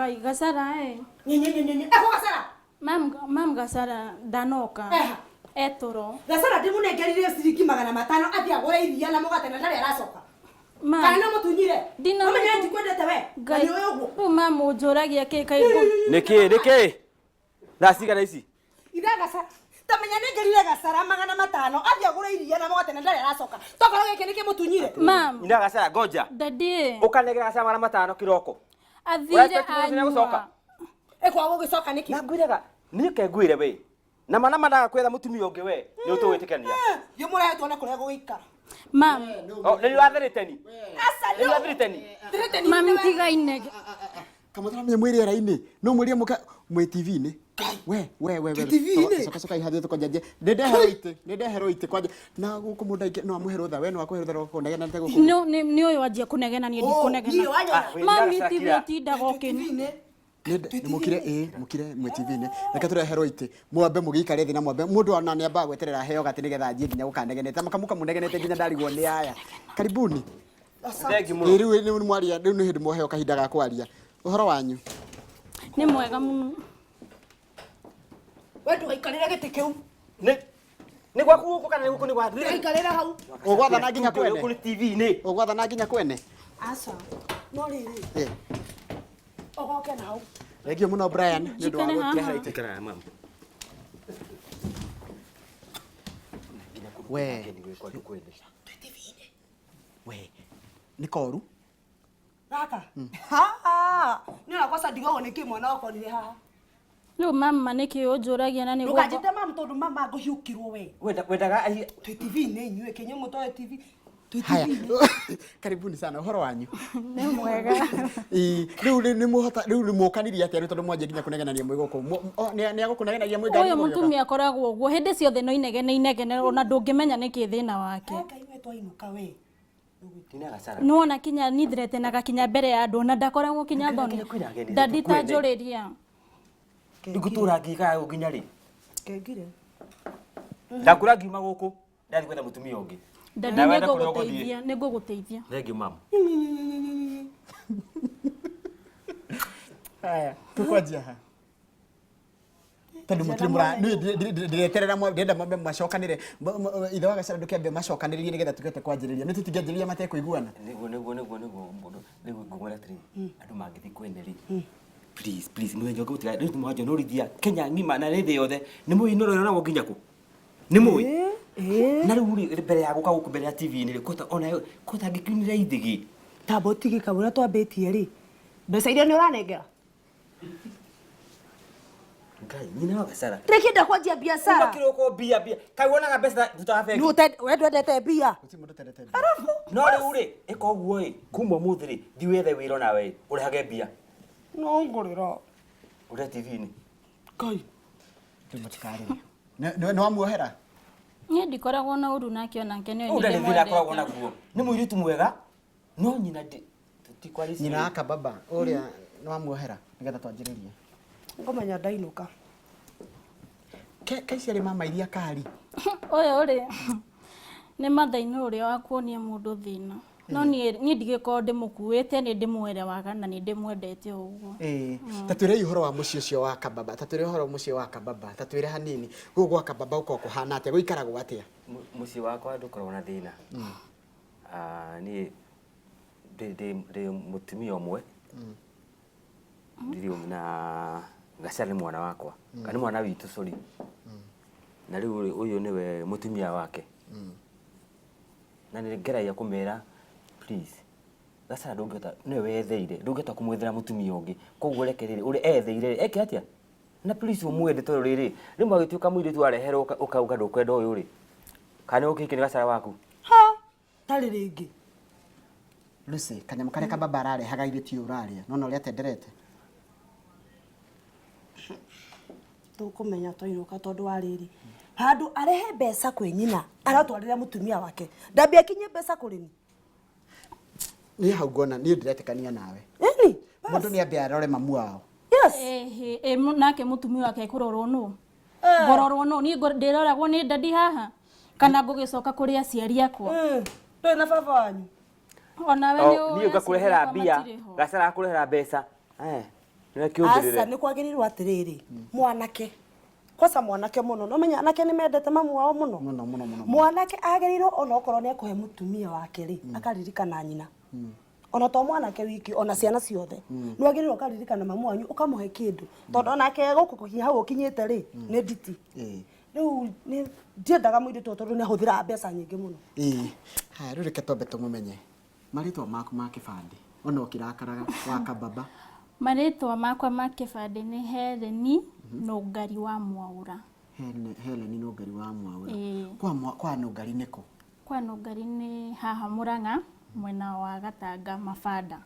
Ngai Gasara Nyenyenyenyenye. Eko Gasara. Mam Gasara ndanoka. Etoro. Gasara ndimunengerire ciringi 500 athia gura iria na mugate na ndari aracoka. Kana mutunyire. Amenya ndikwendete we. Ngai uguo. Mama ujoragia ke kaigo. Niki. Ndacigana ici. Ira Gasara. Tamenya nengerire Gasara 500 athia gura iria na mugate na ndari aracoka. Tokoro geke niki mutunyire. Mam. Ira Gasara goja. Daddy. Ukanegera Gasara 500 kiroko. Athire anyua. Ekwa gugicoka niki? Na ngwiraga nike ngwire we. Na mana kwetha mutumia ungi we ni utuwitikania. Yo murehetwo na kuria guikara. Mam. Oh, ni wathiriteni. Asa ni wathiriteni. Mami tigaine. Kamotara mye mwiri era-ini no murie muka mwe TV-ini. We. TV-ini. Soka ihathie tukonjaje. Nende heroite kwaje. Na guku mundu aingi no amuhe rutha we no akuhe rutha kunegena nte guku. Ni uyu wajia kunegena ni ndikunegena. Mami TV ndago kini. Nĩ mukire mwe TV-ini. Reke tũre heroite. Mwambe mũgĩikare thĩ na mwambe mũndũ ona nĩ ambaga gweterera heo gati nĩgetha njie nginya gũkanegenete. Makamuka mũnegenete nginya ndarigwo nĩ aya. Karibuni. Thengi mũno. Rĩu nĩ mwaria rĩu nĩ hĩndĩ moheo kahinda ga kwaria. Ũhoro wanyu? Nĩ mwega mũno. We ndũgaikarĩre gĩtĩ kĩu. Nĩ gwaku gũkũ kana gũkũ nĩ gwaku? Ndũgaikarĩre hau. Ũgwathana nginya kwene. Gũkũ nĩ TV-ini. Ũgwathana nginya kwene. Aca. No rĩrĩ. Ogoke na hau. Thengio mũno Brian nĩ ũndũ wa gũtĩra Ikara mama. we nĩ koru Gaka. Ha. Nĩ nakosa ndigogo nĩ kĩ mwana wako nĩ haha. Rĩu mama nĩkĩ ũnjũragia na nĩ Ndũkanjĩte mamu tondũ mama ngũhiũkirwo we. Wendaga Twĩ TV-inĩ inyuĩ kĩnyuĩ mũtoe TV. haya karibuni sana ũhoro wanyu nĩ mwega. Rĩu nĩ mũhota rĩu nĩ mũkanirie atĩa tondũ mwanjie nginya kũnegenania mwĩ gũkũ nĩ agũkũnegenania mwĩ ngari Ũyũ mũtumia akoragwo ũguo hĩndĩ ciothe no inegene ona ndũngĩmenya nĩkĩ thĩna wake. Ngai we twainuka we. Nuona kinya nithrete na gakinya mbere ya andũ na ndakoragwo kinya thoni. Dadi tanjũrĩria. Ndigutura ngika nginya rĩ. Kengire. Ndakura ngiuma gũkũ. Ndathi gwetha mutumia ũngĩ. Dadi nĩngũgũteithia. Thengi mama. haya tukwanjia ha tondũ mũtirĩ mũra ndireterera ndenda mwambe macokanĩre ithe wa Gacara ndũkĩambe macokanĩrĩrie nĩgetha tũkĩhote kwanjĩrĩria nĩ tũtingĩanjĩrĩria matekũiguana Nĩguo ngũmwĩra atĩrĩ andũ mangĩthiĩ kwene rĩ please mũthenya ũngĩ gũtiga rĩu mwanjia norithia Kenya ng'ima na thĩ yothe nĩ mũĩ norora nagwo nginya kũ nĩ mũĩ na rĩu rĩ mbere ya gũka gũkũ mbere ya TV-inĩ rĩ kota ngĩkiunĩra ithigi Tambo tigĩka ũrĩa twambĩtie rĩ mbeca iria nĩ ũranengera Ngai nyina wa Gacara ndĩkĩenda kwanjia biacara kiroko bia kai wonaga mbeca thutaga bengi we ndwendete mbia arabu no rĩu rĩ ĩka ũguo ĩ kuma mũthĩ rĩ thiwethe wĩra nawe ũrĩhage mbia no ngũrĩra ũrĩa TV-inĩ Ngai tũmũtikarĩre nĩ wamuohera Niĩ ndikoragwo na ũru nake onake nĩwe ũrĩa nĩ thĩna akoragwo naguo nĩ mũirĩtu mwega no nyina tũtikwarĩcie nyina aka baba ũrĩa nĩ wamuohera nĩgetha twanjĩrĩrie ngomenya ndainũka Kaici arĩ mama iria kari ũyũ rĩ nĩ mathainĩ ũrĩa wa kuonia mũndũ thĩna no niĩ ndigĩkorwo ndĩmũkuĩte nĩ ndĩmwerewaga na nĩ ndĩmwendete ũguo ta twĩre ũhoro wa mũciĩ ũcio wa kababa ta twĩre ũhoro mũciĩ wa kababa ta twĩre hanini gũkũ gwa kababa ũkoragwo kũhana atĩa gũikaragwo atĩa mũciĩ wakwa ndũkoragwo na thĩna niĩ ndĩ mũtumia ũmwe ndĩrĩ na Gacara nĩ mwana wakwa kana mwana witũ sorry na rĩu ũyũ nĩwe mũtumia wake na nĩ ngeragia kũmera please Gacara ndũngĩhota nĩwe wetheire ndũngĩhota kũmwethera mũtumia ũngĩ koguo reke rĩrĩ ũrĩa etheire eke atĩa na please ũmwende tondũ rĩrĩ rĩmwe agĩtuĩka mũirĩtu wareherwo ũkauga ndũkwenda ũyũ rĩ kana ũkĩke nĩ Gacara waku ha tarĩ rĩngĩ Lucy kanyamũ karĩa kababa ararehaga irĩti ũrarĩa nona ũrĩa atenderete tũkũmenya twainũka tondũ wa rĩrĩ handũ arehe mbeca kwĩ nyina aratwarĩra mũtumia wake ndambia akinye mbeca kũrĩ ni niĩ hau ngona niĩ ndiretĩkania nawe ĩni mũndũ nĩ ambe arore mamu wao yes nake mũtumia wake kũrorwo nũ ngororwo nũ niĩ ndĩroragwo nĩ dadi haha kana ngũgĩcoka kũrĩ aciari akwa ndĩ na baba wanyu ona we niĩ ngakũrehera mbia Gacara akũrehera mbeca asa nä kwagärirwo atä rä rä mwanake kosa mwanake må no no menya anake nä mendete mamu wao må no mwanake agärirwo ona okorwo nä ekå he må tumia wake rä akaririkana nyina ona to mwanake wiki ona ciana ciothe nä wagärirwo akaririkana mamu wanyu å kamå he kä ndå tondå onake gå kå kinya hau å kinyä te rä nä nditi rä u ndiendaga må irä tondå nä ahå thä ra mbeca nyingä må no haya rä u reke twambe tå må menye marĩtwa maku ma kĩbandĩ ona ũkĩrakaraga wa kambaba. Marĩtwa makwa ma kĩbandĩ nĩ Heleni Nũngari wa Mwaũra. Heleni Nũngari wa Mwaũra. Kwa Nũngari nĩkũ? Kwa Nũngari nĩ haha Mũrang'a mwena wa Gatanga Mabanda.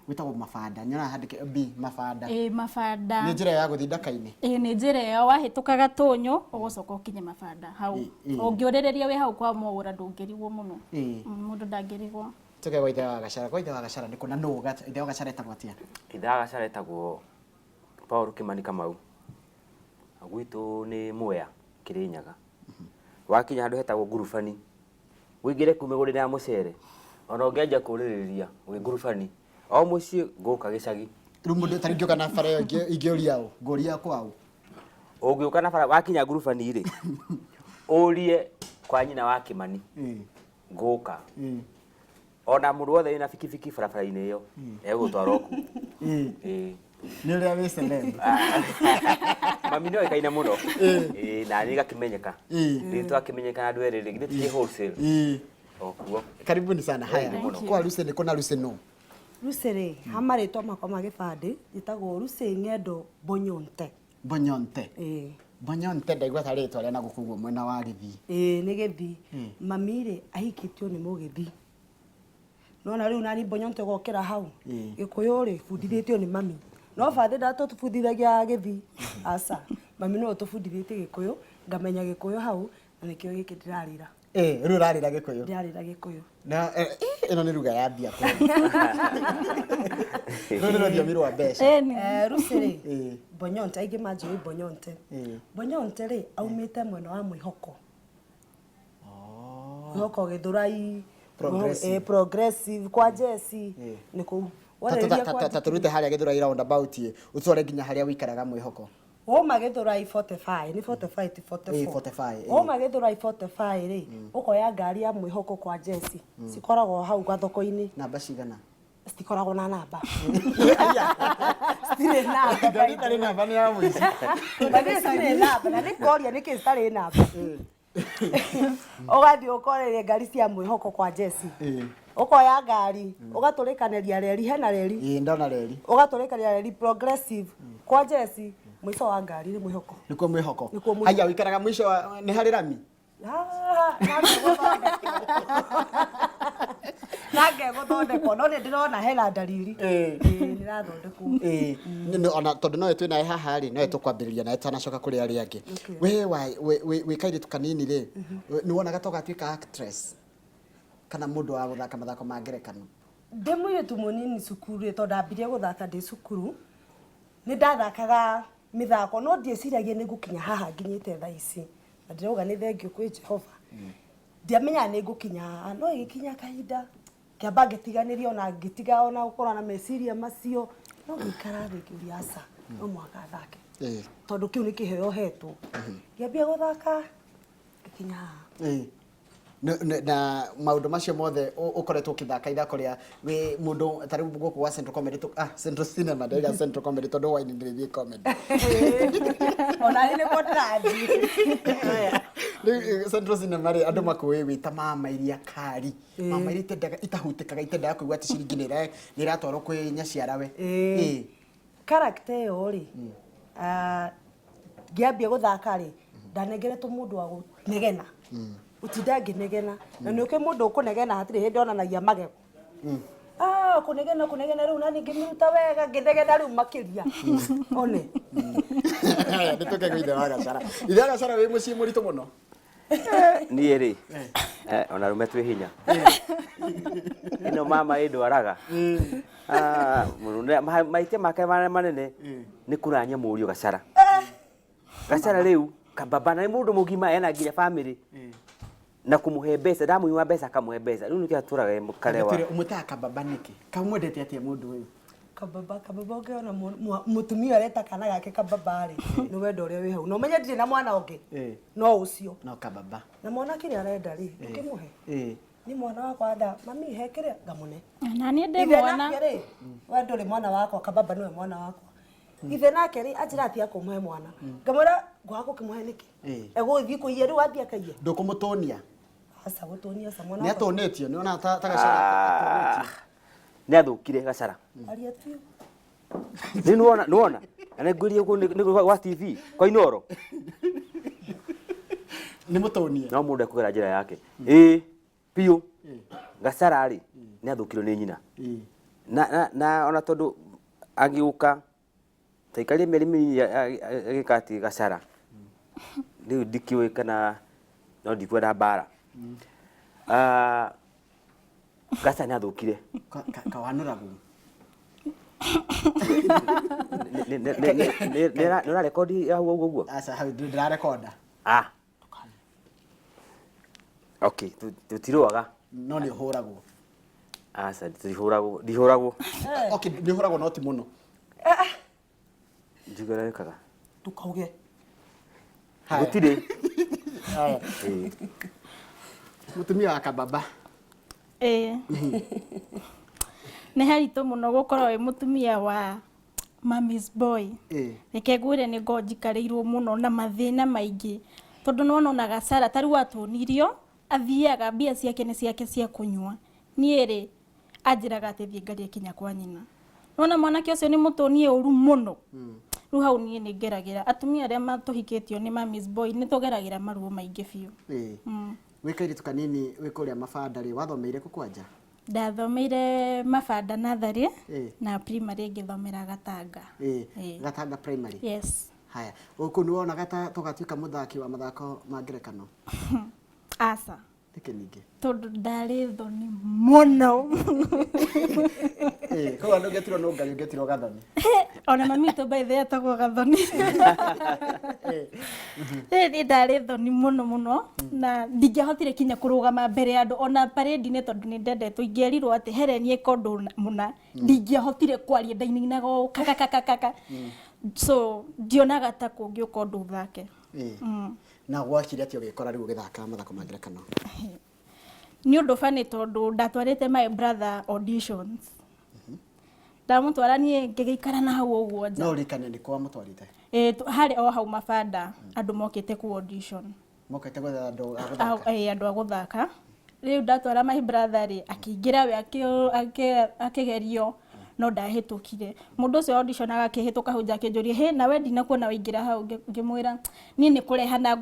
Gwĩtagwo Mabanda, nyona handĩke B Mabanda. Mabanda. Nĩ njĩra ya gũthiĩ Ndaka-inĩ? Nĩ njĩra ĩyo wahĩtũka Gatũnyũ ũgũcoka ũkinye Mabanda hau. Ũngĩũrĩrĩria wĩ hau kwa Mwaũra ndũngĩrigwo mũno. Mũndũ ndangĩrigwo. Tuge wa ithe wa Gacara, kwa ithe wa Gacara nĩ kũna nũ ithe wa Gacara etagwo atĩa? Ithe wa Gacara etagwo Paul Kimani Kamau. Gwitũ nĩ Mwea Kĩrĩnyaga. Wakinya handũ hetagwo Ngurubani. Wĩingĩre kuuma mĩgũnda ya mũcere. Ona ũngĩanjia kũrĩrĩria wĩ Ngurubani. O mũciĩ ngũka gĩcagi. Rĩu mũndũ tarĩ ngĩũka na bara ĩyo ingĩũria ũ? Ngũria kwao. Ũngĩũka na bara wakinya Ngurubani rĩ. Ũrie kwa nyina wa Kimani. Ngũka. Ona mũndũ wothe wĩna bikibiki barabara-inĩ ĩyo egũtwarwo ku. Nĩ ũrĩa wĩ celeb. Mami nĩ oĩkaine mũno. Na nĩ gakĩmenyeka. Rĩtwa akĩmenyeka na andũ erĩ rĩngĩ tĩ wholesale. Okuo. Karibuni sana. Haya. Kwa Lucy nĩ kũna Lucy nũ? Lucy rĩ, ha marĩtwa makwa ma gĩbandĩ njĩtagwo Lucy Ng'endo Bonyonte. Bonyonte. Bonyonte ndaigua ta rĩtwa rĩa na gũkũguo mwena wa Gĩthii. Nĩ Gĩthii. Mami rĩ ahikĩtio nĩ Mũgĩthii. Nona rĩu nani Bonyonte gokĩra hau Gĩkũyũ rĩ bundithĩtio nĩ mami. No bathĩ ndatũbundithagia Gĩthii. Aca mami no tũbundithĩtie Gĩkũyũ ngamenya Gĩkũyũ hau na nĩkĩo gĩkĩ ndĩrarĩra. Rĩu ũrarĩra Gĩkũyũ? Ndĩrarĩra Gĩkũyũ. Na ĩno nĩ ruga ya mbia kweli. Rĩu nĩ rũthiomi rwa mbeca. Lucy rĩ Bonyonte aingĩ manjũĩ Bonyonte. Bonyonte rĩ aumĩte mwena wa Mwĩhoko. Mwĩhoko Gĩthũrai. Progressive kwa Jesse nĩ kũu. Tatũrute harĩa Gĩthũrai roundabout ũtware nginya harĩa wĩikaraga Mwĩhoko. Woma Gĩthũrai 45 ni 45 ti 44. Woma Gĩthũrai 45 rĩ ũkoya ngari ya Mwĩhoko kwa Jesse cikoragwo hau gathoko-inĩ. Namba cigana? Citikoragwo na namba. Citirĩ namba. Ndagĩtarĩ namba nĩ ya mũici. Citirĩ namba na nĩ koria nĩkĩ citarĩ namba. Ũgathiĩ ũkoreria ngari cia Mwĩhoko kwa Jesse. Ũkoya ngari ũgatũrĩkanĩria reri hena reri. Ndona reri. Ũgatũrĩkanĩria reri progressive kwa Jesse mũico wa ngari nĩ Mwĩhoko. Nĩkuo Mwĩhoko. Haya wĩikaraga mũico nĩ harĩ rami? Nange gũthondekwo no nĩ ndĩrona hena ndariri. Nĩrathondekwo. Ona tondũ nowe twĩnawe haha rĩ nowe tũkwambĩrĩria nawe tũtanacoka kũrĩ arĩa angĩ. Wĩ kairĩtu kanini rĩ nĩ wonaga ta ũgatuĩka actress kana mũndũ wa gũthaka mathako ma ngerekano? Ndĩ mũirĩtu mũnini cukuru rĩ tondũ ndambirie gũthaka ndĩ cukuru nĩ ndathakaga mĩthako no ndieciragia nĩ ngũkinya haha nginyĩte thaa ici na ndĩrauga nĩ thengio kwĩ Jehova. Ndiamenyaga nĩ ngũkinya haha no ĩgĩkinya kahinda kĩamba ngĩtiganĩria ona ngĩtiga ona gũkorwo na meciria macio no gũikara thĩ ngĩũria aca no mwaka thake tondũ kĩu nĩ kĩheo hetwo. Ngĩambia gũthaka ngĩkinya haha. Na maũndũ macio mothe ũkoretwo ũkĩthaka ithako rĩa wĩ mũndũ ta rĩu gũkũ wa Central Comedy Central Cinema ndĩrĩa Central Comedy tondũ waini ndĩrĩthiĩ comedy. Ona nĩ ko ndĩrathiĩ. Rĩu Central Cinema rĩ andũ makũĩ wĩta Mama Iria Kari. Mama Iria itendaga itahutĩkaga itendaga kũigua atĩ ciringi nĩ ĩratwarwo kwĩ nyaciarawe. Character ĩyo rĩ ngĩambia gũthaka rĩ ndanengeretwo mũndũ wa kũnegena. Utinda ngĩnegena na nĩ ũkĩ mũndũ ũkũnegena hatirĩ hĩndĩ onanagia magego. Kũnegena rĩu nani ngĩmiruta wega ngĩnegena rĩu makĩria. One. Nĩ tũkegwo ithe wa Gacara. Ithe wa Gacara wĩ mũciĩ mũritũ mũno? Niĩ rĩ ona rume twĩ hinya. Ĩno mama ĩndwaraga. Maitĩ make manene nĩ kũranya mũriũ Gacara. Gacara rĩu kambaba na mũndũ mũgima ena nginya family. Na kumuhe mbeca ndamuima mbeca akamuhe mbeca riu nĩkĩo atũraga karewa umutaga kambaba nĩkĩ kamwendete atĩa mũndũ ũyũ kababa ungiona mutumia areta kana gake kababa ri ni wendo uria wi hau no menye ndire na mwana ungi no ucio no kababa na mwana kiri arenda ri ukimuhe ni mwana wakwa nda mami he kiri ngamune na ni ndi mwana wendo ri mwana wakwa kababa niwe mwana wakwa ithe nake ri ajira atia kumuhe mwana ngamwira gwako kimuhe niki eguthii kuiye ri wathia kaiye ndukumutonia asa gutonia sa mwana ni atonetio ni ona ta Gacara nä athåkire Gacara aria tu nä wona ana ngwä wa TV kwa Inoro ni mutonia no må ndå ekå gera njä ra yake piå Gacara rä nä athåkirwo nä nyina na ona tondå agä å ka taikarie mä rä agä ka atä Gacara rä u ndikä å kana no ndikwenda mbara Gacara nä athåkire kawanuragu nä å rekondi ya hau guo asa hau ndirarekonda okay tutirwaga no ni huragwo asa ndihuragwo okay ni huragwo no ti muno njigaraikaga tukauge gutire mutumia wa kababa nä haritå må no gå korwo wä må tumia wa Mami's boy reke ngwire nä ngo njikarä irwo må no na mathä na maingä tondå nä wona ona Gacara tarä u atånirio athiaga mbia ciake nä ciake cia kå nyua niä rä anjä raga atä thiä ngarie kinya kwa nyina nona mwanake å cio nä må tånie å ru må no rä u hau niä nä ngeragä ra atumia arä a matå hikä tio nä Mami's boy nä tå geragä ra maruo maingä biå wä kairitu kanini wä kå rä a mabanda rä wathomeire kå kwanja ndathomeire Mabanda natharĩ na primary ngĩthomera Gatanga Gatanga primary yes haya uku ni wonaga tũgatuĩka mũthaki wa mathako ma ngerekano asa tike ningĩ tondũ ndarĩ thoni mũno koguo nĩ ũngetirwo nũ Ngai ũngetirwo Gathoni ona mami witũ by the way etagwo Gathoni nĩ ndarĩ thoni mũno na ndingĩahotire kinya kũrũgama mbere ya andũ ona parade-inĩ tondũ nĩ ndendetwo ingĩerirwo atĩ Helen ĩka ũndũ mũna ndingĩahotire kwaria ndainainaga ũũ kakakakaka so ndionaga ta kũngĩũka ũndũ ũthake na gwakire atĩ ũgĩkora rĩu ũgĩthaka mathako ma ngerekano nĩ ũndũ bani tondũ ndatwarĩte my brother auditions ndamũtwara niĩ ngĩgĩikara na hau ũguo nja no rikane nĩ kwa mũtwarĩte harĩ o hau Mabanda andũ mokĩte ku audition mokĩte gwetha andũ a gũthaka andũ a gũthaka rĩu ndatwara my brother rĩ akĩingĩra we akĩgerio no ndahĩtũkire mũndũ ũcio audition agakĩhĩtũka hau nja akĩnjũria hĩ nawe ndinakuona waingĩra hau ngĩmwĩra niĩ nĩ kũrehana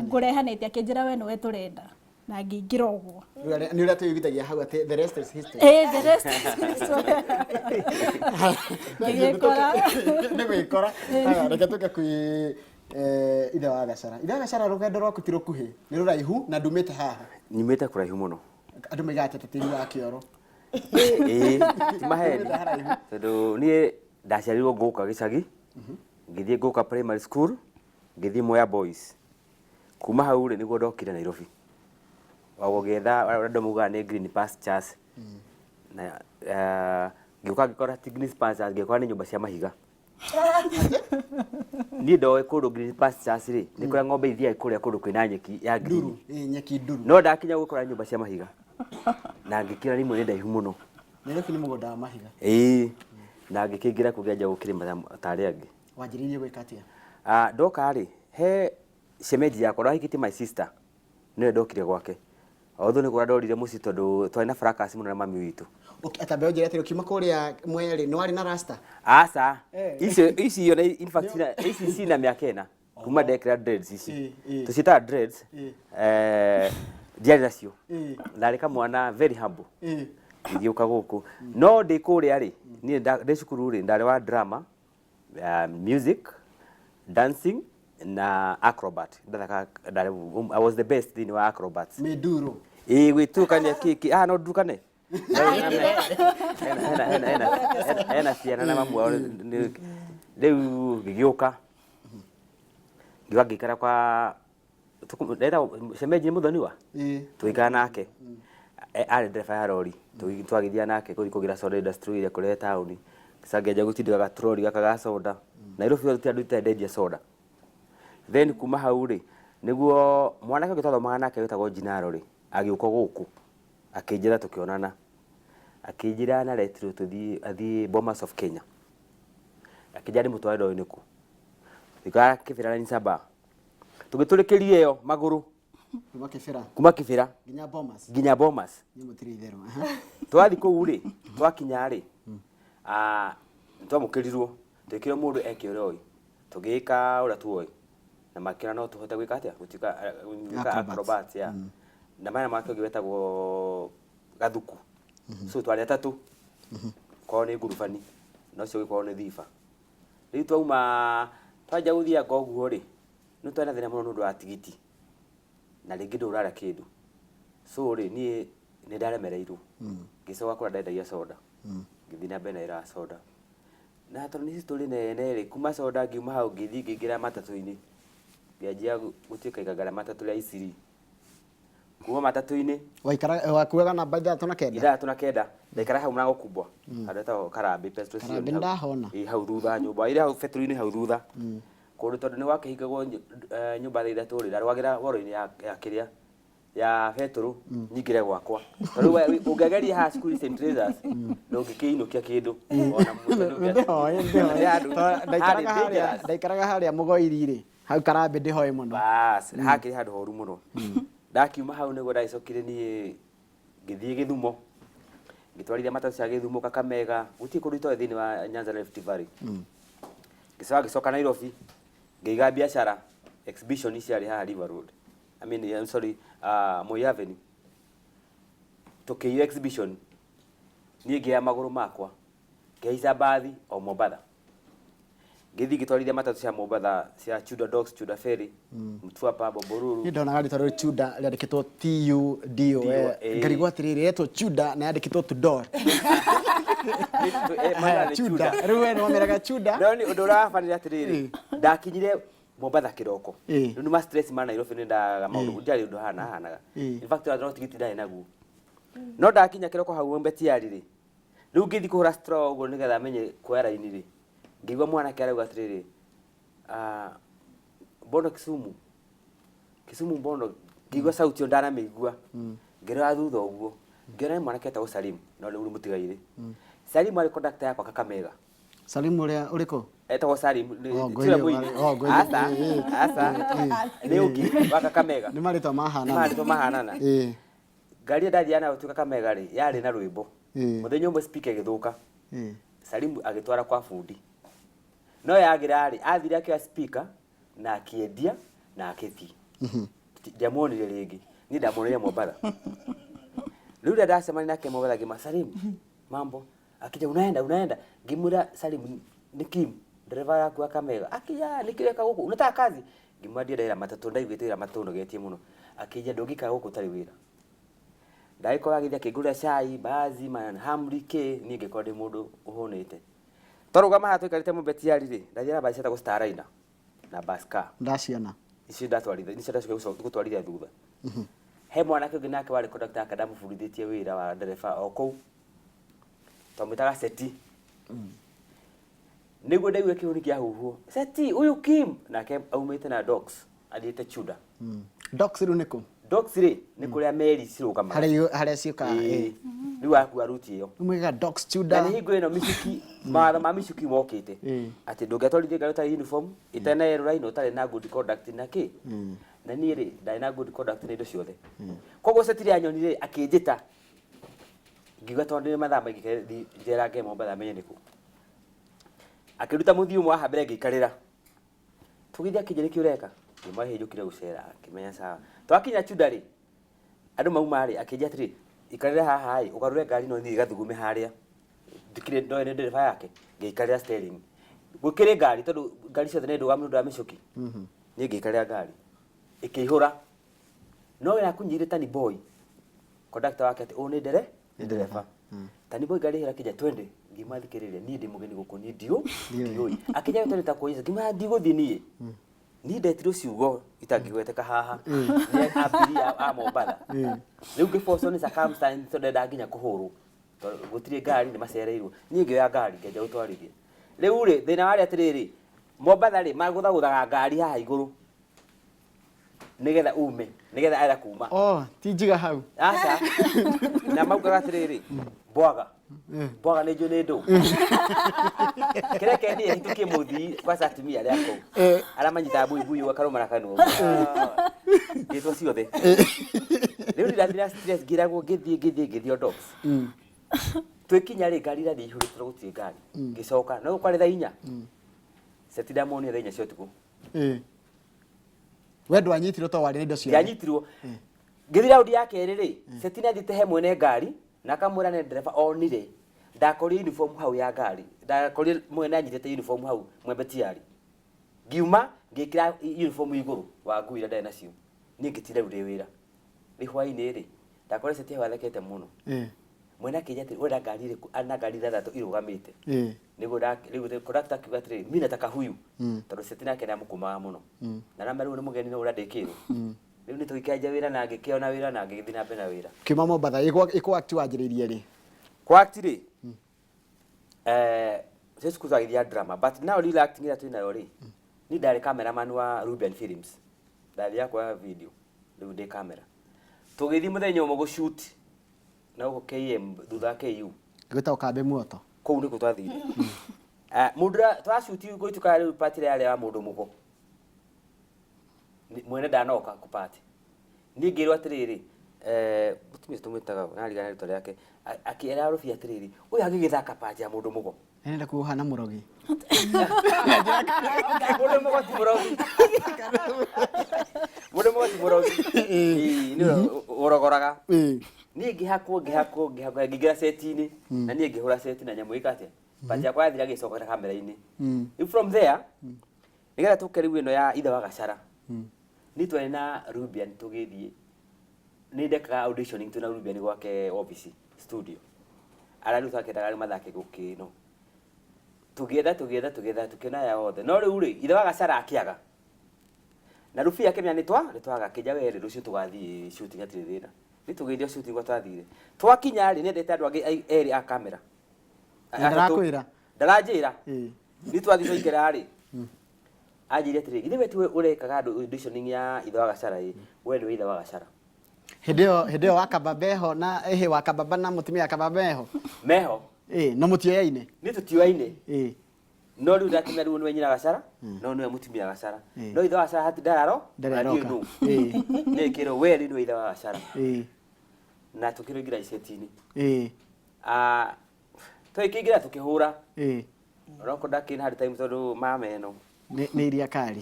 ngũrehanĩte akĩnjĩra we nĩwe tũrenda na ngĩingĩra ũguo nĩ ũrĩa tũigithagia hau atĩ the rest is history the rest is history nĩ gwĩkora reke tũke kwĩ ithe wa Gacara rũgendo rwaku ti rũkuhĩ nĩ rũraihu na ndumĩte haha nyumĩte kũraihu mũno andũ maigaga atĩ tĩri wa kĩoro ti maheni tondũ niĩ ndaciarirwo Ngũka gĩcagi ngĩthiĩ Ngũka primary school ngĩthiĩ Mwea boys kuma hau rĩ nĩguo ndokire Nairobi wagũgĩetha andũ maugaga nĩ green pastures na ngĩũka ngĩkora ti green pastures ngĩkora nĩ nyũmba cia mahiga niĩ ndoĩ kũndũ green pastures rĩ nĩ kũrĩa ng'ombe ithiaga kũrĩa kũndũ kwĩna nyeki ya green nyeki nduru no ndakinya gũkora nyũmba cia mahiga na ngĩkĩra rimwe nĩ ndaihu mũno Nairobi nĩ mũgũnda wa mahiga na ngĩkĩingĩra kũgĩanja gũkĩrĩma tarĩ angĩ wanjĩrĩirie gwĩka atĩa ndoka rĩ he shemeji yakwa ndahikĩtie my sister nĩwe ndokire gwake although nĩ kũrĩa ndorire mũciĩ tondũ twarĩ na fracas mũno na mami witũ atambe ũnjĩre atĩ ũkiuma kũrĩa Mwea rĩ nĩ warĩ na rasta aca icio in fact ici cina mĩaka ĩna kuma ndekĩra dreads ici tũciĩtaga dreads ndiarĩ nacio ndarĩ kamwana very humble ngĩũka gũkũ no ndĩ kũrĩa rĩ niĩ ndĩ cukuru rĩ ndarĩ wa drama music dancing na acrobat I was the best thing wa acrobats Miduro gwĩtukania kĩkĩ no ndukane ena ciana na mamu rĩu ngĩgĩũka ngĩũka ngĩikara kwa shemeji nĩ mũthoni wa tũikara nake arĩ ndereba ya rori twagithia nake kugira soda industry ile kule town kisangeja gutindika ga trolley gaka ga soda Nairobi wote andu itendendia soda then kuma hau ri niguo mwanake gitothomaga nake wetagwo Jinaro ri agiuka guku akijira tukionana akijira na letiro tuthi Bomas of Kenya akijari mutware ndo niku thika kibira ni saba tugiturikirie yo maguru kuma kibira ginya Bomas ni mutiri thero twathi ku ri twakinya ri twamukirirwo twikire mundu ekioroi tugika ura tuoi na makina no tuhote gwika atia gutika acrobats ya na maana make gitagwo gathuku so twari atatu ko ni ngurubani no cio giko ni thifa riu twauma twaja guthia ngoguo ri no twena thina muno nundu wa tigiti na ringi ndurara kindu so ri ni ndaremereirwo ngicoka kura ndendagia soda ngithina bena ira soda na tondu ni story nene ri kuma soda ngiuma hau ngithi ngingira matatu-ini ngianjia gutuika igagara matatu ria Isiri kuma matatu-ini wakuaga na baida tuna kenda ndekara hau na gukubwa andu ta Karambi petrol station Karambi ndahona hau thutha nyumba ira hau petrol-ini hau thutha kundu tondu ni wakihingagwo nyumba ira turi rwagira woro-ini ya kiria ya petrol nyingire gwakwa tondu ungegeria ha school St. Teresa's ndungikiinukia kindu ona ndaikaraga haria mugoiri ri hau Karambi ndihoi muno bas hakiri handu horu muno ndakiuma hau niguo ndaicokire nie ngithie Githumo ngitwarithia matatu cia Githumo Kakamega gutie kundu itoe thini wa Nyanza Rift Valley gicoka Nairobi ngiiga biashara exhibition ciari haha River Road I'm sorry Moi Avenue tukiyo exhibition nie ngia maguru makwa ngeica bathi o Mombasa ngithi gitwarithia matatu cia Mombasa cia Chuda Dogs Chuda Ferry Mtwapa Boboruru ni ndona gari toro Chuda riandikitwo TUDO ngarigwa atiriri etwo Chuda na yandikitwo Tudor Chuda ruwe no meraga Chuda ndoni undu urafanira atiriri ndakinyire Mombasa kiroko ndu ma stress mana Nairobi ni ndaga maundu njari undu hanaga in fact ndona tigiti ndai naguo no ndakinya kiroko hau mbeti yariri riu ngithi kuhura straw uguo nigetha menye kwera ini ri ngigwa mwana kare gwatiriri bono Kisumu bono ngigwa sauti ndana migua ngira thutha uguo ngira mwana keta Salim no riu mutigaire Salim ari conductor yakwa Kakamega Salim uriko etagwo Salim tira mwini asa leugi wa Kakamega ni marito mahanana gari ndathiana utuka Kakamega ri yari na rwimbo muthenya umwe speaker githuka Salim agitwara kwa fundi no yagira ri athire akia speaker na akiendia na akithi ndiamonire ringi ni ndamonire Mombasa riu ndacemania nake Mombasa ngima Salim mambo akija unaenda ngimura Salim ni Kim dereva yaku Kakamega akija nikireka guku unataka kazi ngimadia ndaira matatu ndaigwitira matono getie muno akija ndogika guku tari wira ndaiko agithia kigura cai bazi man hamrike ni ngikode mundu uhonete torugama hatu ikarite mubeti yari ri ndathira bazi ta Staraina na baska ndaciana ici ndatwarithia ni cira gutwarithia thutha he mwana ke ginake wari conductor akadamu fundithie wira wa dereva okou tomitaga Seti niguo ndaigua kiruni kia huhuo Seti uyu Kim nake aumite na Dogs athiite Chuda Dogs ru niku Dogs ri ni kuria meri cirugama haria ciuka riu akua ruti iyo umega Dogs Chuda na hingo ino misuki ma misuki mokite ati ndungetwarithia ngari ta uniform itena erura ino tari na good conduct na ki na ni ri ndai na good conduct ni indo ciothe koguo Seti anyonire akinjita ngigwa tondu mathaa maingi njera nge Mombasa menye niku akiruta muthiu mwa habere ngikarira tugithia kijeri kiureka nyuma hejukire gucera kimenya sawa twakinya Chuda ri andu mauma ri akija atiri ikarira haha ai ugarure ngari no thi gathugume haria ndikire ndo ne dereva yake ngikarira steering gukire ngari tondu ngari ciothe ne ndugamu ndu amishuki ni ngikarira ngari ikihura no ya kunyire tani boy conductor wake ati one dereva tani boy ngari hira kija twende ngimathikiriria ni ndi mugeni guku ni ndio akija yote ta kuiza ngima ndi guthi nie ni ndetiro ciugo itangigweteka haha ni abiria a Mombatha riu ngiboco ni circumstance tondenda nginya kuhurwo gutire ngari ni macereirwo ni ngioya ngari ngeja gutwarithia riu ri thina wari atiriri Mombatha ri maguthaga ngari haha iguru nigetha ume nigetha ara kuma ti njiga hau aca na maugaga atiriri bwaga nä njå nä ndå kä reke niä hitukie må thii kwa atumia arä a kå arä a manyitaga mbuibui å gakarå marakanwo ngä two ciothe rä u ndirathira ngä ragwo ngä thiä o twä kinya rä ngari rathiä ihå rä tå gå tirä ngari ngä coka no gå kwarä tha inya cetidamonio tha inya cia å tukå we ndwanyitirwo to warä na indo ciothe ndianyitirwo ngä thi raundi ya kerä rä ceti nä athiä he mwene ngari na kamwira ne ndereba onire ndakorire uniform hau ya ngari ndakorire mwene anyitete uniform hau mwembe tiari ngiuma ngikira uniform iguru wa ngui ira ndai nacio ni ngitire uri wira ri hwaini ri ndakorire ceti wathekete muno mwene akija ati ura ngari ri ana ngari thathatũ irugamite nigo riu conductor akiuga atiri mimi nataka huyu tondu ceti nake ni amukumaga muno na namba riu ni mugeni no ura ndikirwo riu ni tuikaja wira na ngikiona wira na ngithii na mbere na wira kiuma Mombatha iko act wanjiririe ri kwa act ri sisi kuzagithia drama but now real acting ira twina ri ni ndari cameraman wa Ruben Films ndathia kwa video riu ndi camera tugithi muthenya umwe gu shoot na uko KM thutha KU gwita ukambe muoto kou niko twathire mudra twa shoot go tuka riu party ya wa mundu mugo mwene ndanoka ku party ni ngirwa atiriri mutumia tumwitaga narigana rito riake akiera rufia atiriri uyu agigithaka panja mundu mugo nenda kuhana murogi mundu mugo ti murogi mundu mugo ti murogi ni urogoraga ni ngihakwo ngigira seti-ini na ni ngihura seti na nyamu ikate panja kwa thira gicokera kamera-ini from there nigetha tuke riu ino ya ithe wa Gacara ni twari na Rubian tugithie ni ndekaga auditioning tuna Rubian gwake office studio ara ndu twaketaga mathake gukino tugetha tukena ya othe no riu ri ithe wa Gacara akiaga na Rufia akimya ni twaga kija weri rucio tugathie shooting atire thina ni tugithio shooting gwa twathire twakinya ri nendete andu angi eri a camera ndarakwira ndarajira ni twathie ikera ri ajire atire ithe wetu urekaga auditioning ya ithe wa Gacara we ni ithe wa Gacara hideo wakababeho na wakababa na mutumia akababeho meho no mutioyaine ni tutioyaine no riu ndakimya riu ni nyina Gacara no ni mutumia Gacara no ithe wa Gacara hati ndararo ndararo ni kiro we ni ithe wa Gacara na tukiringira iseti-ini twikingira tukihura roko ndakina hari time tondu mama eno ni iria kari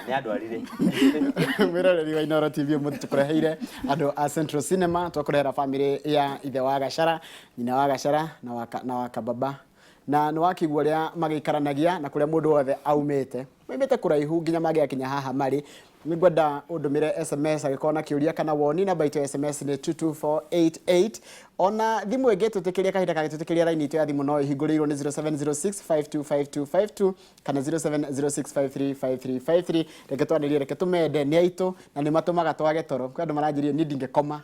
ni andu arire mwiroreri wa Inooro TV mutukureheire andu a Central Cinema twakurehera family ya ithe wa Gacara nyina wa Gacara na wa kababa na ni wakigwa ria magikaranagia na kuria mundu wothe aumite moimite kuraihu nginya magiakinya haha mari nigwenda undumire SMS agikona kiuria kana woni namba itu SMS ni 22488 ona thimu ingi tutikiria kahinda kagitukiria line itu ya thimu no ihinguriirwo ni 0706525252 kana 0706535353 reke twanirie reke tumende ni aitu na ni matumaga twage toro kwa andu maranjirie ni ndingekoma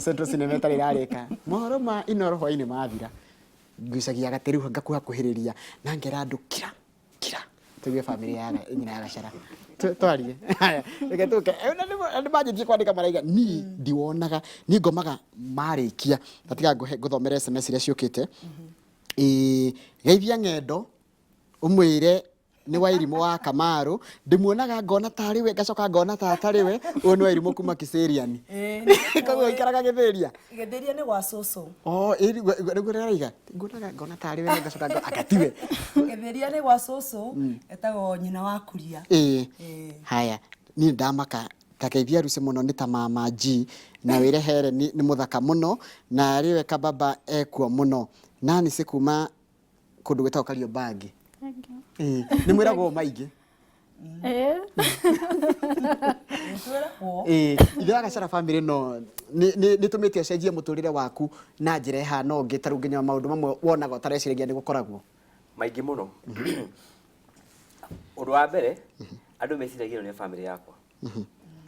Central Cinema tari rarika mohoro ma Inooro hwaini mathira ngwicagia gateriu ngakuha kuhiriria na ngera ndukira tuge family ya nyina ya Gacara twarie haya reke tuke ndi majitie kwandika maraiga ni ndionaga ni ngomaga marikia tatiga guthomera SMS iria ciukite geithia ngendo umwire ni wairimu wa Kamaru ndimuonaga ngona tari we gacoka ngona tari we uyu ni wairimu kuma Kiserian koguo ikaraga Githiria ni gwa cucu raiga ngona tari we gacoka agatiwe Githiria ni gwa cucu etagwo nyina wa kuria haya ni ndamaka takeithia ruce muno ni ta mama G na wirehere ni muthaka muno na riwe kababa ekuo muno nani sikuma kundu gwetagwo Kariobangi ni mwiragwo maingi ithe wa Gacara family no ni tumitie cenjie muturire waku na njira ihana ungi taru nginya maundu mamwe wonaga utareciria ni gukoragwo maingi muno Undu wa mbere andu meciragia ni family yakwa.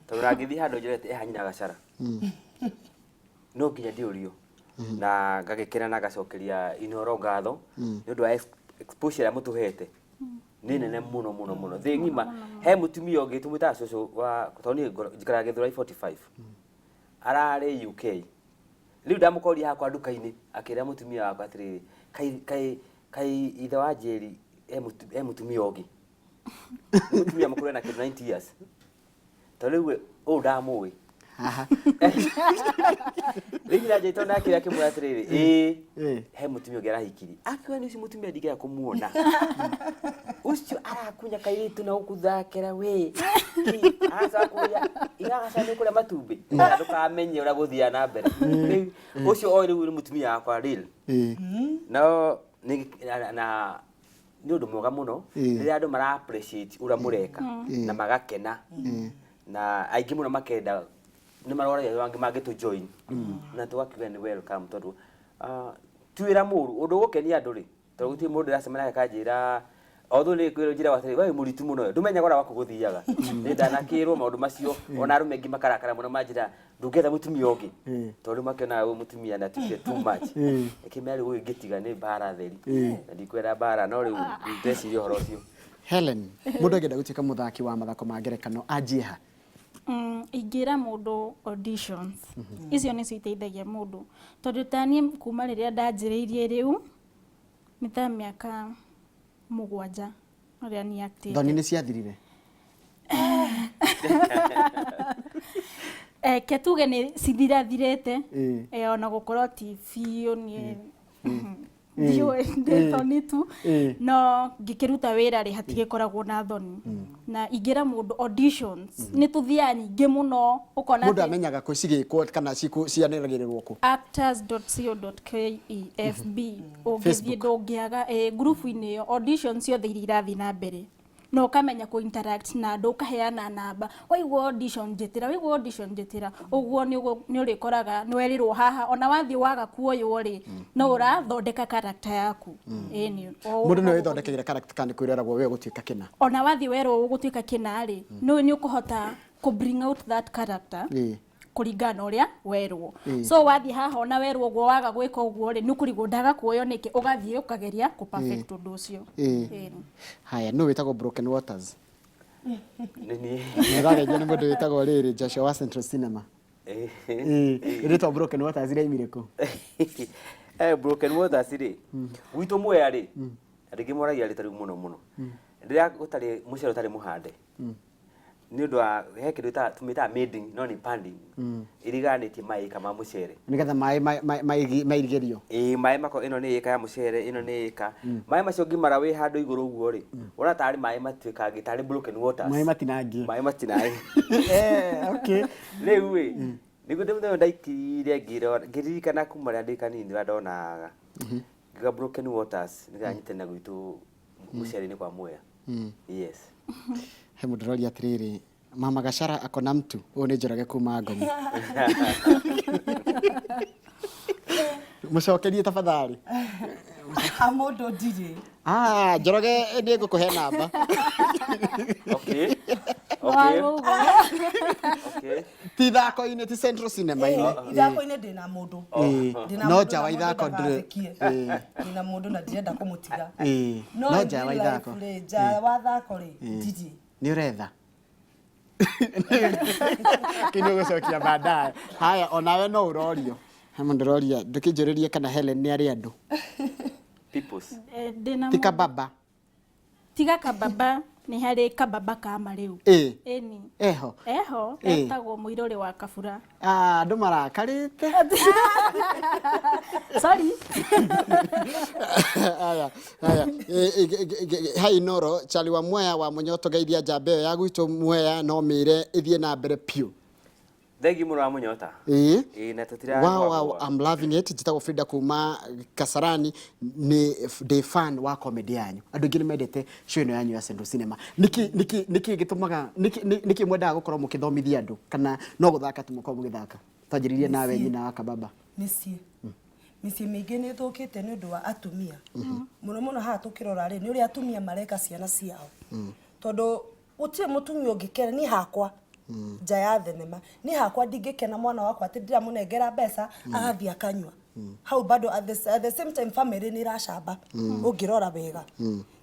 Tondu rangithi handu njorete ehanyina gacara. No nginya ndiurio. Na ngagikira na gacokeria inoro ngatho ni undu wa exposure ya mutuhete. Ni nene muno. Thi ngima he mutumia ungi tumwita cucu wa toni njikara Githurai 45. Arari UK. Riu ndamukoria hakwa nduka-ini akira mutumia wakwa atiriri kai ithe wa Njeri mutumia ungi. Mutumia mukuru na 90 years. Toriu o ndamui. Ringira jeto na kira kimwe atiriri he mutumia ungi arahikiri. Akiwa ni mutumia ndigera kumuona. Ucio arakunya kairitu na ukuthakira we. Asa kuya igaca ni kuria matumbi. Ndukamenye ura guthia na mbere. Ucio o riu mutumia akwa real. No na ni undu mwega muno riria andu mara appreciate ura mureka na magakena. Na aingi muno makenda ni marora yangi magitu join. Na tugakiga ni welcome tondu tuira muru undu gukenia andu ri tondu guti mundu racemana kanjira otho ni kwiro njira watari we muritu muno ndumenya gora wako guthiaga ni ndanakirwo maundu macio ona arume ngi makarakara muno manjira ndungetha mutumia ungi tondu makena we mutumia na tike too much ekimeri we ngitiga ni bara theri na ndikwera bara no riu ndeci horo ucio. Helen, mundu agenda gutika muthaki wa mathako ma ngerekano anjieha ingira mundu auditions icio ni citeithagia mundu tondu tani kuma riria ndanjiriirie riu ni ta miaka 7 riria ni active thoni ni ciathirire ketuge ni cithirathirite ona gukorwo TV ni thoni tu no ngikiruta wira ri hatigikoragwo na thoni na ingira mundu auditions ni tuthia nyingi muno ukona mundu amenyaga ko cigikwo kana cianiragirirwo ku actors.co.ke FB ugithie ndungiaga group-ini yo auditions ciothe irathi na mbere no kamenya ku interact na andu kaheana namba waigwa audition njitira uguo ni urikoraga ni werirwo haha ona wathi waga kuoywo ri no urathondeka character yaku ni mundu ni withondekeire character kandi kwireragwo we gutuika kina ona wathi werwo gutuika kina ri no ni ukuhota ku bring out that character kuringana uria werwo so wathi haha ona werwo gwo waga gwika uguo ri nukurigwo ndaga kuoyo niki ugathie ukageria ku perfect undu ucio haya no witagwo Broken Waters Nini nagageje ni mundu witagwo riri Joshua wa Central Cinema rito Broken Waters ire imireko Broken Waters ri witu mwe ari arigi moragia ri tari muno ndiria utari mucero utari muhande ni undu wa he kindu tumita maiding no ni panding iriganitie mai kama mucere nigetha mai irigerio mai mako ino ni ika ya mucere ino ni ika mai macio ngimara wi handu iguru uguo ri ura tari mai matuika gitari Broken Waters mai matinangi okay riu wi nigu ndimwe ndaikire ngirikana kuma ria ndi kanini ndonaga giga Broken Waters niganyite na gwitu mucere ni kwa muya yes he mundu roria atiriri mama gacara akona mtu uyu ni njorage kuma Ngong mucokerie tafadhali mundu ndiri njorage ni ngukuhe namba okay ti thako-ini ti Central Cinema-ini ithako-ini ndina mundu no nja wa ithako ndina mundu na ndirenda kumutiga no nja wa ithako nja wa thako ri ndiri ni uretha kini gucokia baadaye haya onawe no urorio hama ndiroria ndukijuririe kana Helen ni ari andu peoples tika baba tiga kababa ni hari kababa kama riu ni eho etagwo muirore wa Kabura andu marakarite sorry haya hai noro Charlie wa Mwea wa Munyoto gaidia jambe ya gwitu Mwea no mire ithie na mbere piu Thegi mura Munyota na tutira wow I'm loving it njitagwo Frida kuma Kasarani ni the fan wa comedy yanyu andu ngini mendete show ino yanyu ya Central Cinema niki gitumaga niki mwendaga gukorwo mukithomithia andu kana no guthaka tu mukorwo mugithaka tanjiririe nawe nyina wa kababa misi mingi ni thukite ni undu wa atumia muno haha tukirora ri ni uri atumia mareka ciana ciao tondu utie mutumia ungikena ni hakwa nja ya thenema ni hakwa ndingikena mwana wakwa ati ndiramunengera mbeca agathia akanywa hau bado at the same time family ni iracamba ungirora wega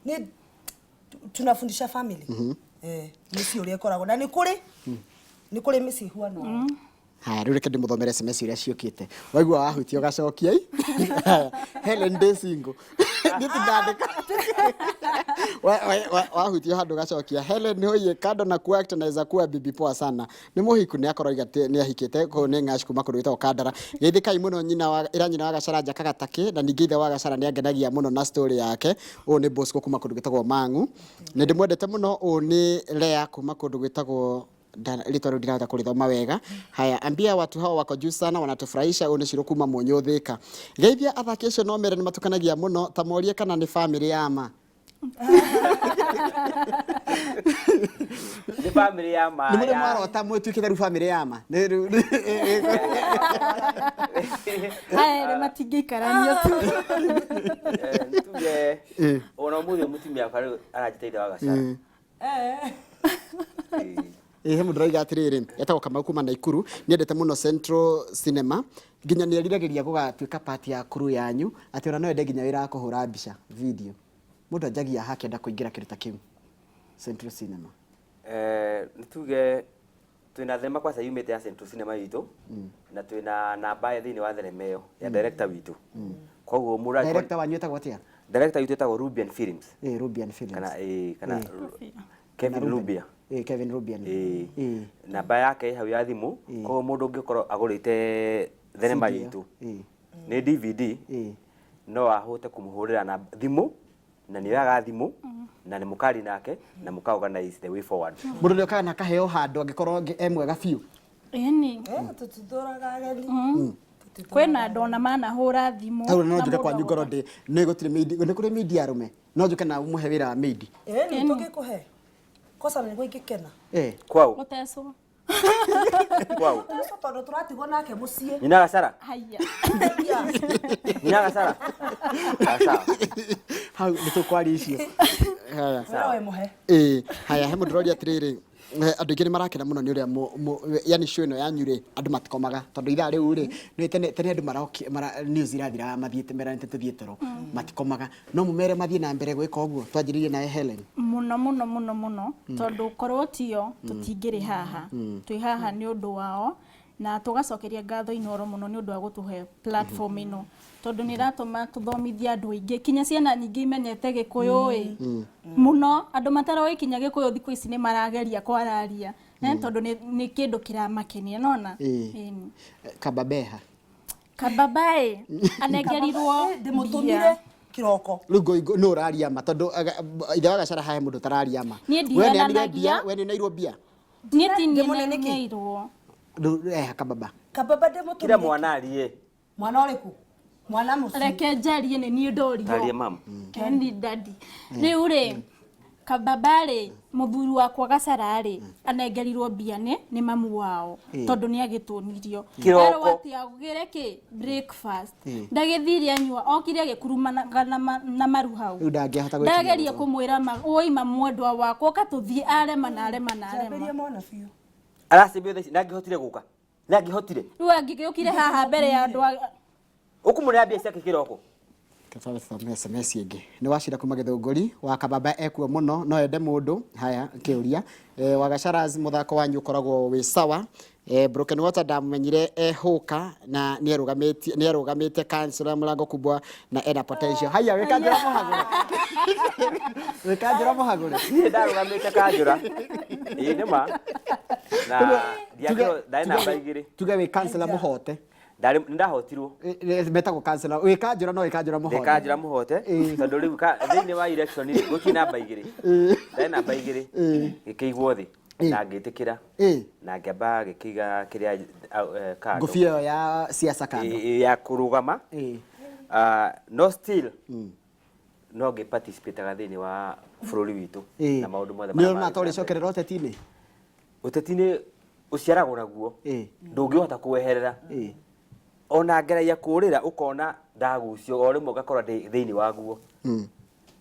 ni tunafundisha family ni ciuria ikoragwo na ni kuri misi huana haya rä u reke ndä må thomere SMS iria ciåkĩte waigua wahutio gacokia Helen ndä single nä tindandä wahutio handå gacokia Helen nä hoiä kando na kuact naweza kuwa bibi poa sana nä må hiku nä akorwo nä ahikä te kå nä ng'aci kuma kå ndå gwätagwo Kandara gäthä kai må no ĩra nyina wa Gacara Njaka Gatakä na ningä ithe wa Gacara nä angenagia må no na story yake å nä Bosco kuma kå ndå gwätagwo Mang'u nä ndä mwendete må no å nä Lea kuma kå ndå gwätagwo litoro ndinaweza kulithoma wega haya ambia watu hao wako juu sana wanatufurahisha one ciro kuma Mũnyũthĩka geithia athaki acio no mere ni matukanagia muno ta morie kana ni family yama ni family yama ni mũndũ mwarota mwĩtuĩkĩte rĩu family yama haya matingĩikarania tu tuge ona mũthĩ mũtumia akwa arajiteithia wa Gacara he mundu raiga atiriri etagwo Kamau kuma Naikuru niendete muno Central Cinema nginya ni eriragĩria gũgatuĩka part ya crew yanyu ati ona no ende nginya wĩra wa kũhũra mbica video mundu anjagia hakenda kũingĩra kĩndũ ta kĩu Central Cinema nituge twina thema kwa sasa yumite ya Central Cinema itu na twina namba thĩinĩ wa thenema ĩyo ya director witu koguo mura director wanyu etagwo atia director witu etagwo Rubian Films Rubian Films kana Kevin Rubia Kevin Rubian namba yake hau ya thimu koguo mundu ungikorwo agurite thenema yitu ni DVD no ahote kumuhurira na thimu na ni yaga thimu na ni mukari nake na mukaorganize the way forward mundu ni okana kaheo handu angikorwo emwega fiu yani tutithuraga ageni kwena ndona manahura thimu tau no njuke kwanyu ngoro ndi ni gutire ni kuri media rume no njuke na umuhe wira wa media ni tugikuhe kosa ni gwikikena kwao gutecwo kwao so tondu turatigwo nake mucie nyina Gacara haya nyina Gacara sawa hau ni tukwari icio haya sawa muhe haya he mundu rori atiriri andu ingĩ nĩ marakena mũno nĩ ũrĩa yani show ĩno yanyu rĩ andũ matikomaga tondũ ithaa rĩu rĩ nĩ tene andũ news irathira mathiĩte meranĩte tũthiĩ toro matikomaga no mũmere mathiĩ na mbere gwĩka ũguo twanjĩrĩrie nawe Helen muno tondũ korwo tio tũtingĩrĩ haha twĩ haha nĩ ũndũ wao na tugacokeria ngatho inoro muno nĩ ũndũ wa gũtũhe platform ĩno tondu ni ratuma tuthomithia andu aingi kinya ciana nyingi imenyete Gikuyu muno andu mataroĩ kinya Gikuyu thikũ ici ni marageria kwararia tondu ni kindu kiramakenia nona kababeha kababae anengerirwo ndimutumire kiroko rugo no raria ma tondu ithe wa Gacara hahe mundu tararia ma we ni bia we ni nairwo bia ni tinirwo kababa ndimutumire kila mwana arie mwana uriku mwana muci reke njarie ni ni ndorio tarie mam kendi daddy riu ri kababare muthuri wakwa Gacara ri anengerirwo mbia ni mamu wao tondu ni agitunirio Kiroko ati agire ki breakfast ndagithiria anyua okire gikurumanaga na maru hau ndageria kumwira oi mamu endwa wakwa katuthie arema na arema mwana fiu aracibio theci nangihotire guka nangihotire riu angigĩukire haha mbere ya andu ukumurĩa mbia ciake kiroko kababa SMS ingi ni wacira kuma Githunguri wa kababa ekuo muno no ende mundu haya kiuria wa Gacara muthako wanyu ukoragwo wi sawa Broken Water ndamumenyire ehuka na ni arugamite kansela mulango kubwa na ena potential haya wekanjura muhagure ndarugamite kanjura nima na diakro daina baigiri tuge we kansela muhote ndahotirwo metagwo kansela we kanjura no ikanjura muhote kanjura muhote tondu riu thiini wa election ni guki namba igiri daina baigiri gikigwo thi na ngitikira na ngamba gikiga kiria kando ngufio ya siasa kando ya kurugama no still no ge participate ga thiini wa bururi witu na maundu mothe ni ona tori cokerera utetini uciaragwo naguo ndungihota kuweherera ona ngeragia kurira ukona ndagucio o rimwe ngakora thiini waguo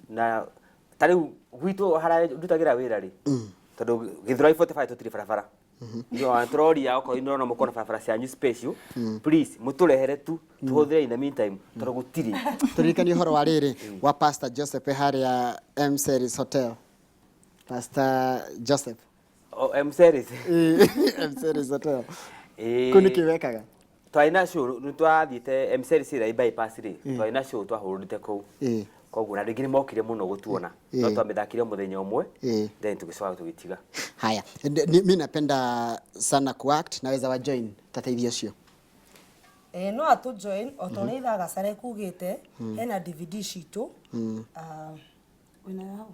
na tari gwitu hara ndutagira wira ri tondu Githurai 45 tutiri barabara ndio antroria oko ino mukona barabara cia new special please muturehere tu tuhuthire in the meantime tondu gutiri turirikanie horo wa riri wa Pastor Joseph haria M Series Hotel. Pastor Joseph M Series M Series Hotel kuni kiwekaga twaina show nitwathiite M Series ira bypass ri twaina show twahurite kou koguo na ndingine mokire muno gutuona no twamithakire muthenya umwe then tugicoka tugitiga. Haya, mimi napenda sana kuact, naweza wa join tateithia cio. No atu join otoreitha Gacare kugite hena DVD citu wina yao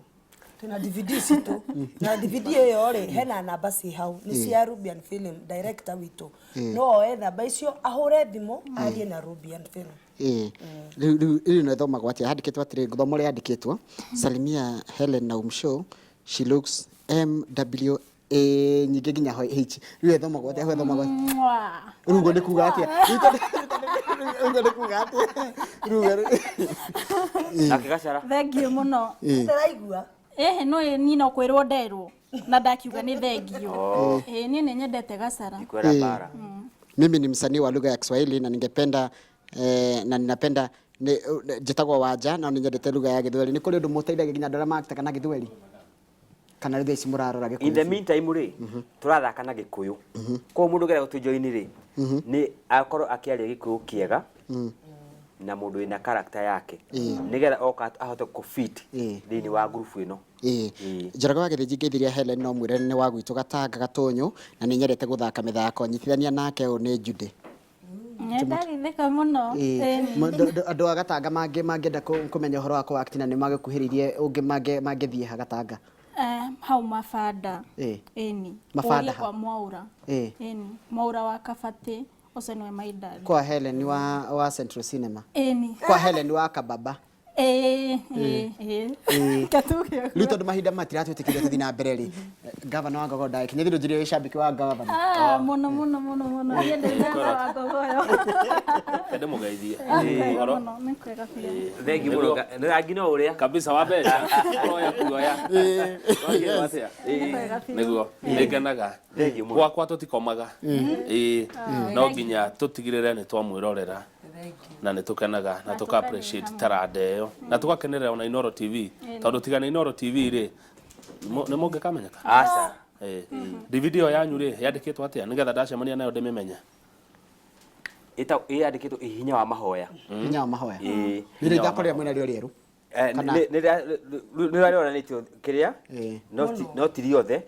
tuna DVD citu na DVD iyo ri hena namba ci hau ni cia Rubian Film director witu no etha baicio ahure thimo arie na Rubian Film. Ili no thoma gwati handikitwo atiri guthomo ri handikitwo Salimia Helen Naum Show, she looks MWA nyingi nginya H riu thoma gwati ho thoma gwati rugo ni kuga atia rugo ni kuga atia rugo akigacara thengio muno ndiraigua no ni no kwirwo nderwo na ndakiuga ni thengio ni nyendete Gacara ikwera bara. Mimi ni msanii wa lugha ya Kiswahili na ningependa na ninapenda njitagwo Wanja na ninyendete lugha ya Githweri. Ni kuri ndu muteithagia nginya ndora makita kana Githweri kana rithe ici murarora Gikuyu. In the meantime ri turathaka na Gikuyu ko mundu gera gutujoin ri ni akoro akiaria Gikuyu kiega na mundu ina character yake nigetha oka ahote ku fit thini wa group ino. Njaraga wa Githiji ngithiria Helen no mwire ni wa gwitu Gatanga Gatonyo na ninyerete guthaka mithako nyitithania nake o ni Jude. Ndarithika muno andu Gatanga mangenda kumenya horo wako act na ni magikuhiririe ungi mangithie ha Gatanga hau Mafada eni Mafada kwa Mwaura eni Mwaura wa Kabati ucio niwe maidad kwa Helen wa Central Cinema eni kwa Helen wa Kababa katugio Luto mahinda matiratwitikiria tuthi na mbere ri governor wa Ngogo ndai kinyithiro njiri wi shabiki wa governor muno yende wa Ngogoyo kende mugeithie muno nikwega pia thengi muno nirangino uria kabisa wa beca oya kuoya oya watia niguo ngenaga kwa tutikomaga no nginya tutigirire ni twamwirorera na nitukenaga na tuka appreciate tarade yo na tugakenerera ona Inoro TV tondu tigana Inoro TV ri ni munge kamenyeka aca DVD yo yanyu ri yandikitwo atia nigetha ndacemania nayo ndimimenya ita yandikitwo ihinya wa mahoya hinya wa mahoya ni ngakorera mwena rio rieru ni rari ona nitio kiria no tiri othe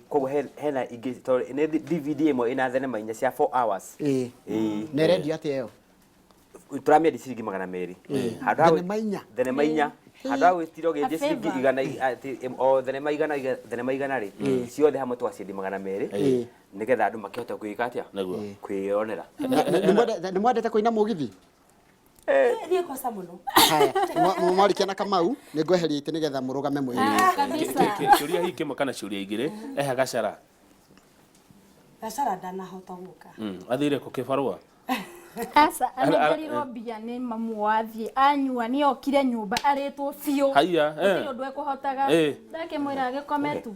koguo hena ingi ni DVD imo ina thenema inya cia 4 hours ne ready atia yo turamia diciringi 200 thenema inya hada witiro ge diciringi igana o thenema igana ri ciothe hamwe twaciendi 200 nigetha andu makihota kuika atia kwionera ni mwendete kuina mugithi ni kosa muno haya mwarikia na Kamau ni ngweheria ite nigetha murugame mwiri ciuria hiki kana ciuria igire Gacara ndanahota guka athire ku kibarua asa anengerirwo mbia ni mamu wathie anyua ni okire nyumba aritwo biu haya ndu ekuhotaga ndake mwira agikome tu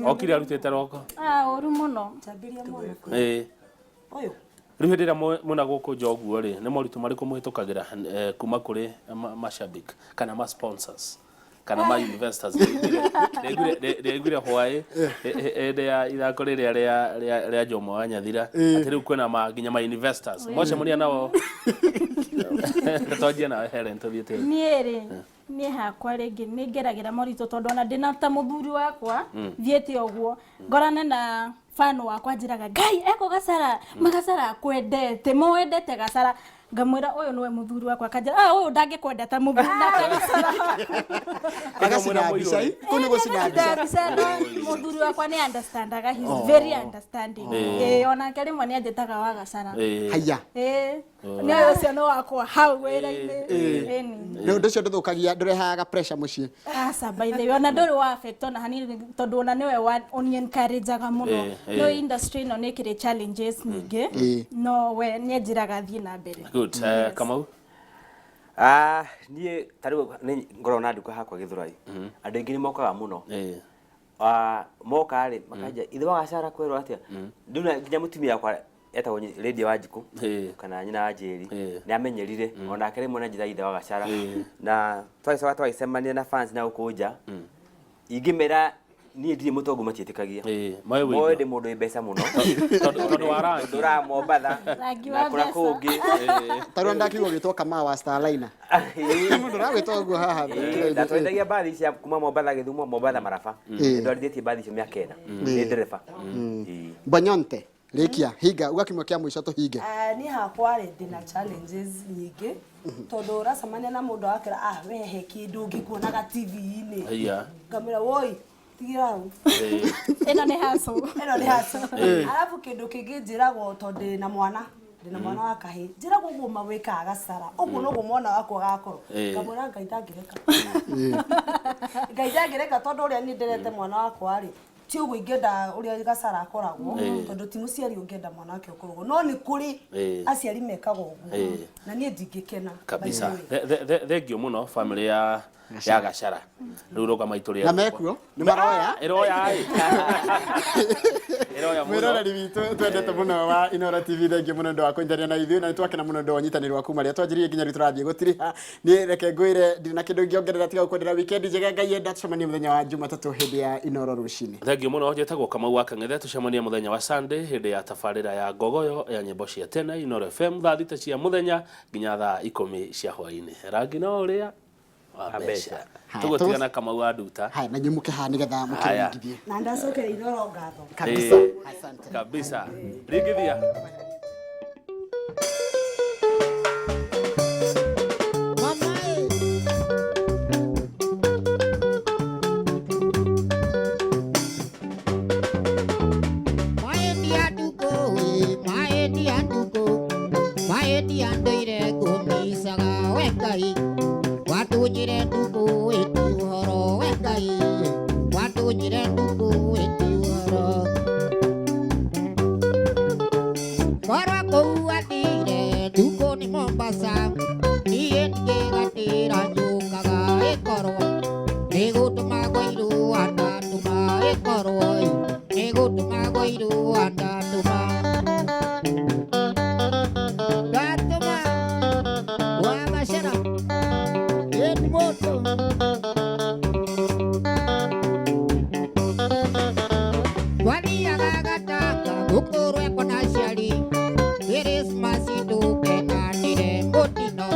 okire arutete roko oru muno tambiria mwana oyo riu ndira muna guku Njoguo ri ni moritu mariku muhitukagira kuma kuri mashabik kana ma sponsors kana ma investors ndeguire hwae ende ya ithako ria Jomo wa Nyathira ati riu kwena maginya ma investors moce muria nao tojia na Helen tobite ni hakwa ringi ni ngeragira moritu tondu ona ndina ta muthuri wakwa thiete oguo ngorane na fan wakwa njiraga ngai eko Gacara magacara kwendete mwendete Gacara ngamwira uyu niwe muthuri wakwa kanjira uyu ndangikwenda ta muthuri agacira bicai kuni gucina muthuri wakwa ni understandaga he is very understanding ona kali mwana ajetaga wa Gacara haya ni ucio no wakwa hau wira-ini ni undu cio nduthukagia ndurehaga pressure mucii asa by the way ona nduri wa affect ona hanini tondu ona niwe on encourageaga muno no industry no nekire challenges nyingi no we ni njiraga thie na mbere good Kamau Niĩ tarĩu ngorona nduka hakwa Gĩthũrai. Andũ aingĩ nĩ mokaga mũno. Moka rĩ makanja ithe wa Gacara kwĩrwo atĩa. Nduna nginya mũtumia wakwa etagwo Lady Wanjikũ kana nyina wa Njeri nĩ amenyerire onake rĩmwe na njĩra ithe wa Gacara na twagĩcemania na fans na gũkũ nja ingĩmera niĩ ndirĩ mũtongu matiĩtĩkagia moĩ ndĩ mũndũ wĩ mbeca mũno tondũ wa rangi ndũra Mombatha na kũrĩa kũngĩ tarĩu ndakiuga ũgĩtwo Kamau wa Starliner mũndũ ũragwĩtwo ũguo haha na twendagia mbathi cia kuma Mombatha Gĩthumo Mombatha Maraba ndwarithĩtie mbathi icio mĩaka 4 nĩ ndereba Bonyonte Rekia higa ugakimwe kia mwisho tuhinge ni hakwa rĩ ndĩna challenges nyingĩ tondũ ũracemania na mũndũ wakĩra wehe kĩndũ ngĩkuonaga TV-inĩ ngamĩra woi tigira hau ĩno nĩ hassle arabu kĩndũ kĩngĩ njĩragwo tondũ ndĩna mwana wa kahĩ njĩragwo ũguo mawĩkaga Gacara ũguo noguo mwana wakwa gakorwo ngamwĩra Ngai ndangĩreka tondũ ũrĩa niĩ ndĩrete mwana wakwa rĩ ti ũguo ingĩenda ũrĩa Gacara akoragwo tondũ ti mũciari ũngĩenda mwana wake ũkoragwo no nĩ kũrĩ aciari mekaga ũguo na niĩ ndingĩkena kabisa thengio mũno family ya Gacara rĩu roga maitũ rĩa na mekuo nĩ maroya iroya mwĩroreri witũ twendete mũno wa Inoro TV thengio mũno ndo wa kũnyitanĩra na ithuĩ na twakena mũno ndo wanyitanĩri waku marĩa twanjirie nginya rĩu tũrathiĩ gũtiriha nĩ reke ngwĩre ndirĩ na kĩndũ ingĩongerera tiga gũkwendera weekend njega Ngai enda tũcemanie mũthenya wa Jumatatũ hĩndĩ ya Inoro rũcinĩ thengio mũno njetagwo Kamau wa Kang'ethe tũcemanie mũthenya wa Sunday hĩndĩ ya tabarĩra ya Ngogoyo ya nyĩmbo cia tene Inoro FM thaa 3 cia mũthenya nginya thaa 10 cia hwaĩ-inĩ rangi no ũrĩa Abesha. Tugotigana Kamau wa Nduta. Hai na nyumuke ha nigetha mukirigithie. Na ndacokera Inoro ngatho. Kabisa. Asante. Kabisa. Rigithia. Watujire ndugu eti uhoro wengai watujire ndugu eti uhoro kora kuatire ndugu ni Mombasa niye ngegatira njukaga ekoro negutuma gwairu andatuma ekoro negutuma gwairu andatuma gatuma wa Gacara moto wani agagataka gukorwe kona ciari Christmas nduke na ndire mutino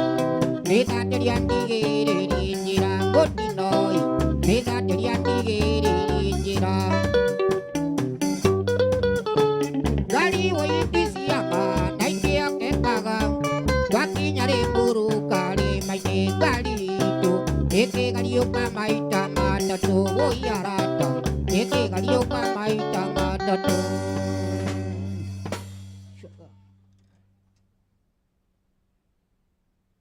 nithandiria ndigĩrĩrie njĩra mutino nithandiria ndigĩrĩrie njĩra ngari woiticiama na ingĩokekaga twakinya rĩmburu kari maingĩ ngari Ekegaliyoka maita matatu, oyarata. Ekegaliyoka maita matatu.